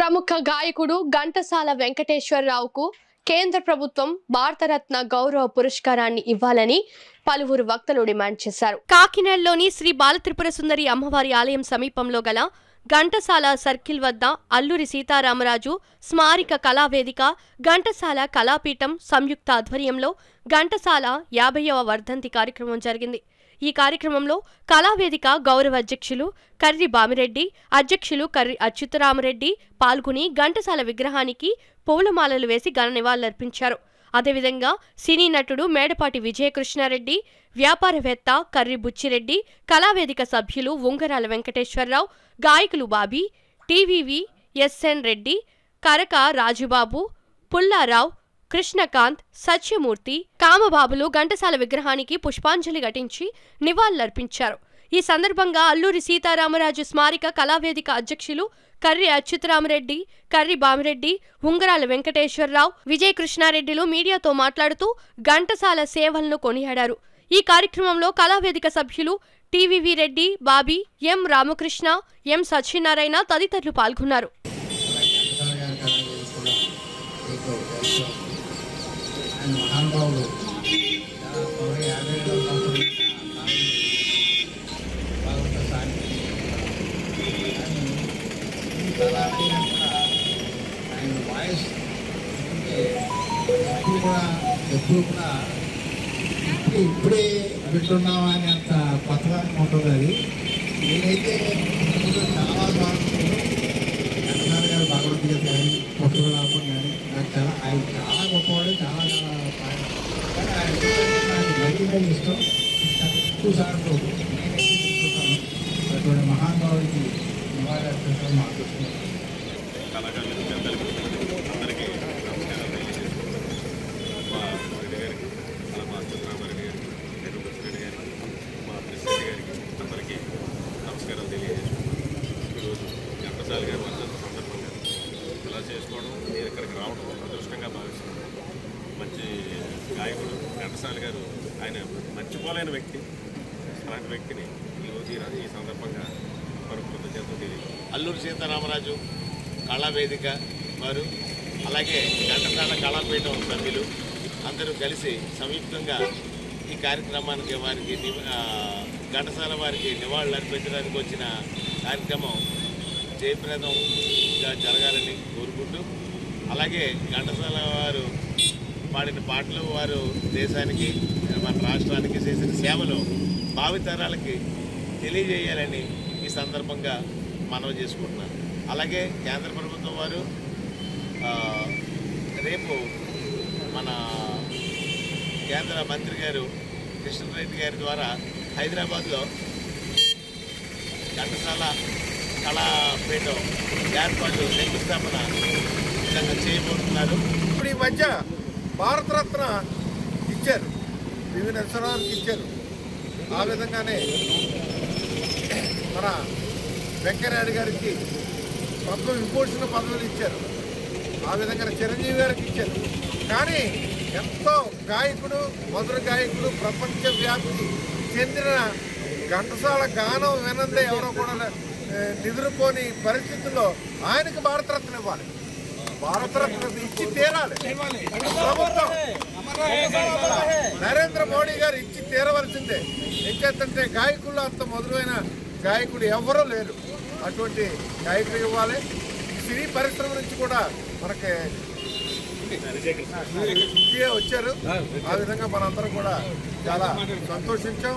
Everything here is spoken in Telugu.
ప్రముఖ గాయకుడు ఘంటసాల వెంకటేశ్వరరావుకు కేంద్ర ప్రభుత్వం భారతరత్న గౌరవ పురస్కారాన్ని ఇవ్వాలని పలువురు వక్తలు డిమాండ్ చేశారు. కాకినాడలోని శ్రీ బాలత్రిపుర సుందరి అమ్మవారి ఆలయం సమీపంలో గల ఘంటసాల సర్కిల్ వద్ద అల్లూరి సీతారామరాజు స్మారక కళావేదిక, ఘంటసాల కళాపీఠం సంయుక్త ఆధ్వర్యంలో ఘంటసాల 50వ వర్ధంతి కార్యక్రమం జరిగింది. ఈ కార్యక్రమంలో కళావేదిక గౌరవ అధ్యక్షులు కర్రి బామిరెడ్డి, అధ్యక్షులు కర్రి అచ్యుతరామరెడ్డి పాల్గొని ఘంటసాల విగ్రహానికి పూలమాలలు వేసి ఘన నివాళులర్పించారు. అదేవిధంగా సినీ నటుడు మేడపాటి విజయకృష్ణారెడ్డి, వ్యాపారవేత్త కర్రి బుచ్చిరెడ్డి, కళావేదిక సభ్యులు ఉంగరాల వెంకటేశ్వరరావు, గాయకులు బాబీ, టీవీవి ఎస్ఎన్ రెడ్డి, కరక రాజుబాబు, పుల్లారావు, కృష్ణకాంత్, సత్యమూర్తి, కామబాబులు ఘంటసాల విగ్రహానికి పుష్పాంజలి ఘటించి నివాళులర్పించారు. ఈ సందర్భంగా అల్లూరి సీతారామరాజు స్మారక కళావేదిక అధ్యక్షులు కర్రి అచ్యుతరామరెడ్డి, కర్రి బామిరెడ్డి, ఉంగరాల వెంకటేశ్వరరావు, విజయకృష్ణారెడ్డిలు మీడియాతో మాట్లాడుతూ ఘంటసాల సేవలను కొనియాడారు. ఈ కార్యక్రమంలో కళావేదిక సభ్యులు టీవీవి రెడ్డి, బాబీ, ఎం రామకృష్ణ, ఎం సత్యనారాయణ తదితరులు పాల్గొన్నారు. ఎప్పుడు కూడా ఇప్పుడే వింటున్నామా అని అంత కొత్తగా ఉంటుంది. అది నేనైతే చాలా బాగుంటుంది. ఘంటసాల గారు భగవద్గీత కానీ పుట్టుక రావడం కానీ నాకు ఆయన చాలా గొప్పవాడు, చాలా కానీ ఆయన మరీ ఇష్టం. ఎక్కువ సార్లు నేనే అటువంటి మహానుభావుడికి నివాళులర్పించడం మాకు నమస్కారం తెలియజేసుకున్నాను. ఈరోజు ఘంటసాల గారి వర్ధంతి సందర్భంగా ఇలా చేసుకోవడం, నేను ఇక్కడికి రావడం అదృష్టంగా భావిస్తున్నాను. మంచి గాయకుడు ఘంటసాల గారు, ఆయన మర్చిపోలేని వ్యక్తి. అలాంటి వ్యక్తిని ఈరోజు ఈ సందర్భంగా మరొక కృతజ్ఞతలు తెలియజేస్తాను. అల్లూరి సీతారామరాజు కళావేదిక వారు, అలాగే ఘంటసాల కళాపీఠం సభ్యులు అందరూ కలిసి సంయుక్తంగా ఈ కార్యక్రమానికి వారికి ఘంటసాల వారికి నివాళులు అర్పించడానికి వచ్చిన కార్యక్రమం జయప్రదంగా జరగాలని కోరుకుంటూ, అలాగే ఘంటసాల వారు పాడిన పాటలు, వారు దేశానికి మన రాష్ట్రానికి చేసిన సేవలు భావితరాలకి తెలియజేయాలని ఈ సందర్భంగా మనవి చేసుకుంటున్నాను. అలాగే కేంద్ర ప్రభుత్వం వారు రేపు మన కేంద్ర మంత్రి గారు కృష్ణారెడ్డి గారి ద్వారా హైదరాబాద్లో ఘంటసాల కళాపీఠం ఏర్పాటు శంకుస్థాపన చేయబోతున్నారు. ఇప్పుడు ఈ మధ్య భారతరత్న ఇచ్చారు, పివి నరసింహారావుకి ఇచ్చారు. ఆ విధంగానే మన వెంకయ్యనాయుడు గారికి పద్మవిభూషణ పదవులు ఇచ్చారు. ఆ విధంగా చిరంజీవి గారికి ఇచ్చారు. కానీ ఎంతో గాయకుడు, మధుర గాయకుడు, ప్రపంచవ్యాప్తి చెందిన ఘంటసాల గానం వినందే ఎవరో కూడా నిద్రపోని పరిస్థితుల్లో ఆయనకి భారతరత్న ఇవ్వాలి. భారతరత్న ఇచ్చి తీరాలి. ప్రభుత్వం నరేంద్ర మోడీ గారు ఇచ్చి తీరవలసిందే. ఎంచేతంటే గాయకుల్లో అంత మధురమైన గాయకుడు ఎవరూ లేరు. అటువంటి గాయకుడు ఇవ్వాలి. సినీ పరిశ్రమ నుంచి కూడా మనకి వచ్చారు. ఆ విధంగా మనందరం కూడా చాలా సంతోషించాం.